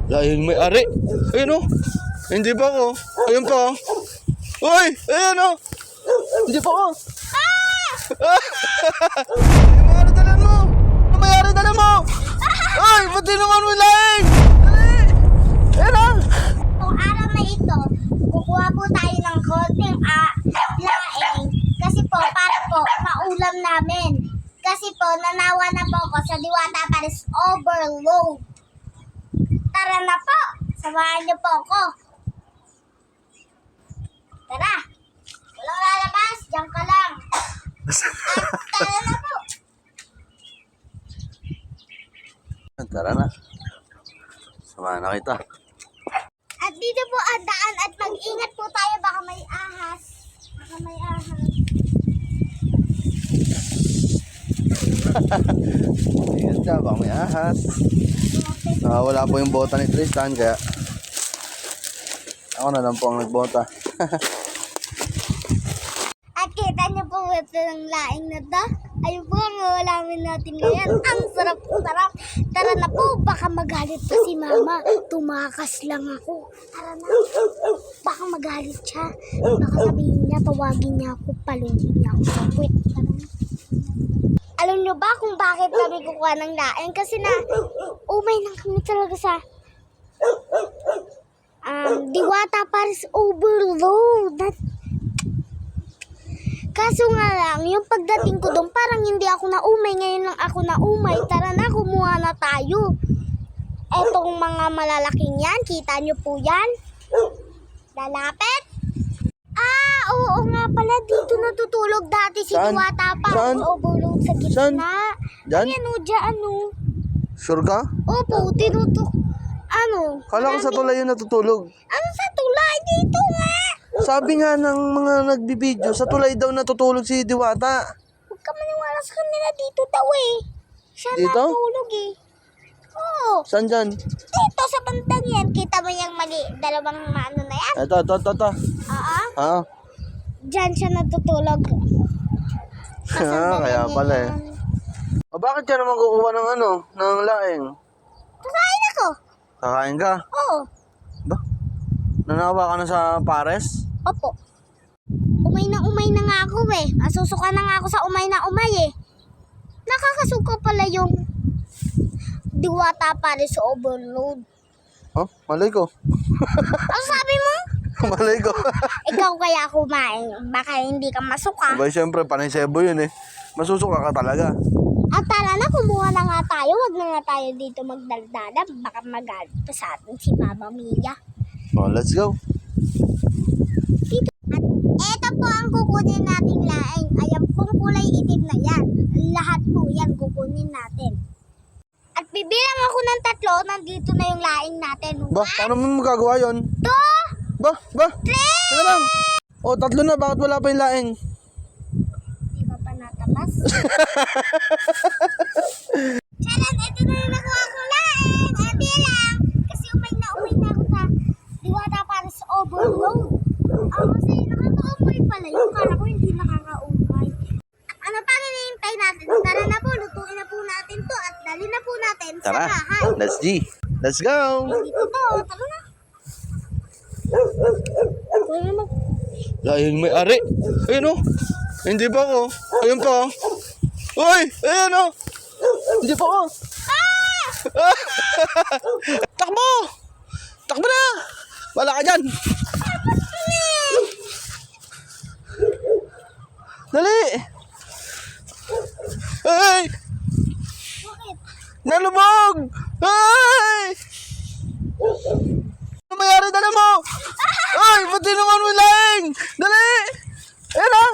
Lahing may ari. Ayun o. Hindi pa ako. Ayun pa. Uy! Ayun o. Hindi pa ako. Ano mayari dalan mo? Ano mayari dalan mo? Ay! Ba't di naman mo lahing? Dali! Ayun o. Kung araw na ito, kukuha po tayo ng konting laing. Kasi po, para po, maulam namin. Kasi po, nanawa na po ako sa Diwata Paris Overload. Tara na po! Samahan niyo po ako. Tara! Walang lalabas, diyan ka lang. At tara na po! Tara na. Samahan na kita. At dito po ang daan at mag-ingat po tayo, baka may ahas. Baka may ahas. Ingat ka, baka may ahas. Wala po yung bota ni Tristan, kaya ako na lang po ang nagbota. At kita niyo po ito ng laing na to. Ayun po ang ulamin natin ngayon. Ang sarap-sarap. Tara na po, baka magalit pa si mama. Tumakas lang ako. Tara na. Baka magalit siya. Baka sabihin niya, tawagin niya ako, palungin niya ako sa puwit. Tara na. Alam niyo ba kung bakit kami kukuha ng laing? Kasi na, umay lang kami talaga sa Diwata Paris Overload. Kaso nga lang, yung pagdating ko doon, parang hindi ako naumay. Ngayon lang ako naumay. Tara na, kumuha na tayo. Etong mga malalaking yan, kita nyo po yan? Lalapit? Oo nga pala, dito natutulog dati si Saan? Diwata Paris Saan? Overload sa gitna. Saan? Diyan? Ayan o, dyan o. Sure ka? Opo, tinutok. Ano? Kala ko sa tulay yun natutulog. Ano sa tulay? Dito nga! Sabi nga ng mga nagbibideo, sa tulay daw natutulog si Diwata. Huwag ka maniwala sa kanila, dito daw eh. Siya Dito? natulog eh. Oo. Saan dyan? Dito sa bandang yan, kita mo yung mali, dalawang ano na yan? Ito. Oo. Ha? Diyan siya natutulog. Kaya pala eh. O bakit ka naman kukuha ng ng laing? Kakain ako. Kakain ka? Oo. Ba? Nanawa ka na sa pares? Opo. Umay na nga ako eh. Masusuka na nga ako sa umay eh. Nakakasuka pala yung Diwata Paris Overload. Oh, malay ko. Ano sabi mo? Malay ko. Ikaw kaya kumain, baka hindi ka masuka. Abay, syempre, panay sebo yun eh. Masusuka ka talaga. At tara na, kumuha na nga tayo. Huwag na nga tayo dito magdaldala. Baka magalit pa sa atin si Mama Mia. Oh, let's go. Dito. At eto po ang kukunin nating laing. Ayan pong kulay itim na yan. Lahat po yan kukunin natin. At bibilang ako ng 3, nandito na yung laing natin. Ba, paano mo magagawa yun? 2, Ba? 3! Teka lang. O, 3 na. Bakit wala pa yung laing? Di ba pa natapas? Charan, ito na yung nakuha kong laing. Bilang. Kasi umay na ako sa Diwata Paris Overload. Kasi nakaka-umay pala yun. Kala ko hindi nakaka-umay. Ano pa hinihintay natin? Tara na po, lutuin na po natin to at dali na po natin sa Tara. bahay. Let's G. Let's go. Dito to, tara na. Tara na. Lahing may ari. Ayun o. Hindi pa ako. Ayun pa. Uy! Ayun o. Hindi pa ako. Takbo! Takbo na! Wala ka dyan. Dali! Ay! Bakit? Nalubog! Ay! Ano mayari dala mo? Ay! Ba't di naman mo laing? Dali! Ayun na!